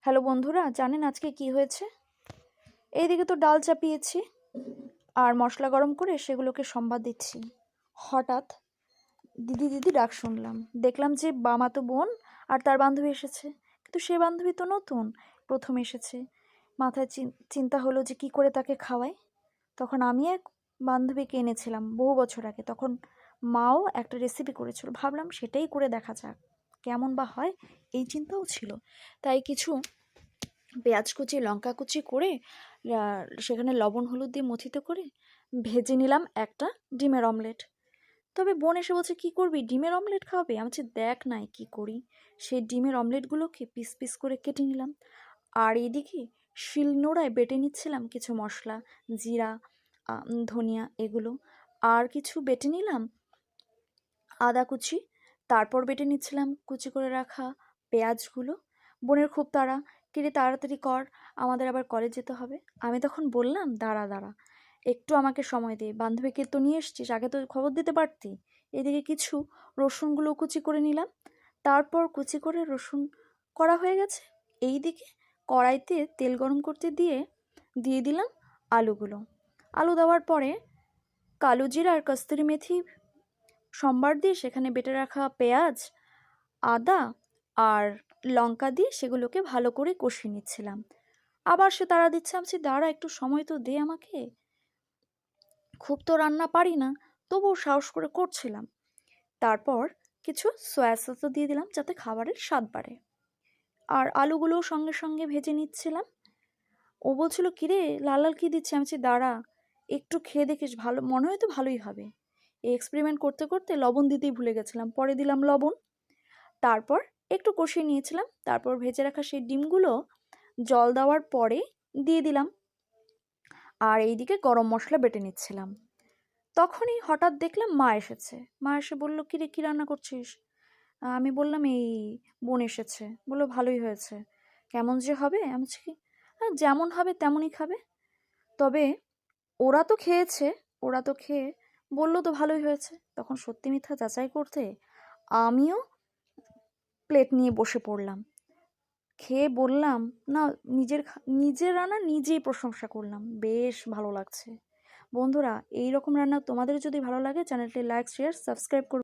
Hello বন্ধুরা, জানেন আজকে কি হয়েছে? এইদিকে তো ডাল চাপিয়েছি আর মশলা গরম করে সেগুলোকে সম্বাদ দিচ্ছি। হঠাৎ দিদি দিদি ডাক শুনলাম। দেখলাম যে মামাতো বোন আর তার বান্ধবী এসেছে, কিন্তু সে বান্ধবী তো নতুন, প্রথম এসেছে। মাথায় চিন্তা হলো যে কি করে তাকে খাওয়াই। তখন আমি এক বান্ধবীকে এনেছিলাম বহু বছর আগে, তখন মাও একটা রেসিপি করেছিল, ভাবলাম সেটাই করে দেখা যাক কেমন বা হয়, এই চিন্তাও ছিল। তাই কিছু পেঁয়াজ কুচি লঙ্কা কুচি করে সেখানে লবণ হলুদ দিয়ে মথিত করে ভেজে নিলাম একটা ডিমের অমলেট। তবে বোন এসে বলছে, কী করবি, ডিমের অমলেট খাওয়াবে? আমি বলছি দেখ নাই কি করি। সেই ডিমের অমলেটগুলোকে পিস পিস করে কেটে নিলাম, আর এদিকে শিলনোড়ায় বেটে নিচ্ছিলাম কিছু মশলা, জিরা, ধনিয়া এগুলো, আর কিছু বেটে নিলাম আদা কুচি। তারপর বেটে নিচ্ছিলাম কুচি করে রাখা পেঁয়াজগুলো। বোনের খুব তাড়া, কিরে তাড়াতাড়ি কর, আমাদের আবার কলেজ যেতে হবে। আমি তখন বললাম, দাঁড়া দাঁড়া, একটু আমাকে সময় দে, বান্ধবীকে তো নিয়ে এসছিস, আগে তো খবর দিতে পারতি। এদিকে কিছু রসুনগুলো কুচি করে নিলাম। তারপর কুচি করে রসুন করা হয়ে গেছে। এই দিকে কড়াইতে তেল গরম করতে দিয়ে দিয়ে দিলাম আলুগুলো। আলু দেওয়ার পরে কালো জিরা আর কস্তুরি মেথি সম্বার দিয়ে সেখানে বেটে রাখা পেঁয়াজ, আদা আর লঙ্কা দিয়ে সেগুলোকে ভালো করে কষিয়ে নিচ্ছিলাম। আবার সে তাড়া দিচ্ছে, আমি বলছি, দাঁড়া একটু সময় তো দে আমাকে, খুব তো রান্না পারি না, তবুও সাহস করে করছিলাম। তারপর কিছু সয়া সসও দিয়ে দিলাম যাতে খাবারের স্বাদ বাড়ে, আর আলুগুলোও সঙ্গে সঙ্গে ভেজে নিচ্ছিলাম। ও বলছিল, কিরে লাল লাল কী দিচ্ছে? আমি বলছি, দাঁড়া একটু খেয়ে দেখিস, ভালো মনে হয় তো ভালোই হবে। এই এক্সপেরিমেন্ট করতে করতে লবণ দিতেই ভুলে গেছিলাম, পরে দিলাম লবণ। তারপর একটু কষিয়ে নিয়েছিলাম, তারপর ভেজে রাখা সেই ডিমগুলো জল দেওয়ার পরে দিয়ে দিলাম, আর এইদিকে গরম মশলা বেটে নিচ্ছিলাম। তখনই হঠাৎ দেখলাম মা এসেছে। মা এসে বলল, কিরে কী রান্না করছিস? আমি বললাম, এই বোন এসেছে। বললো, ভালোই হয়েছে, কেমন যে হবে? আমি বলছি, যেমন হবে তেমনই খাবে। তবে ওরা তো খেয়েছে, ওরা তো খেয়ে বললো তো ভালোই হয়েছে। তখন সত্যি মিথ্যা যাচাই করতে আমিও প্লেট নিয়ে বসে পড়লাম। খেয়ে বললাম, না, নিজের রান্না নিজেই প্রশংসা করলাম, বেশ ভালো লাগছে। বন্ধুরা, এই রকম রান্না তোমাদের যদি ভালো লাগে, চ্যানেলটি লাইক শেয়ার সাবস্ক্রাইব করুন।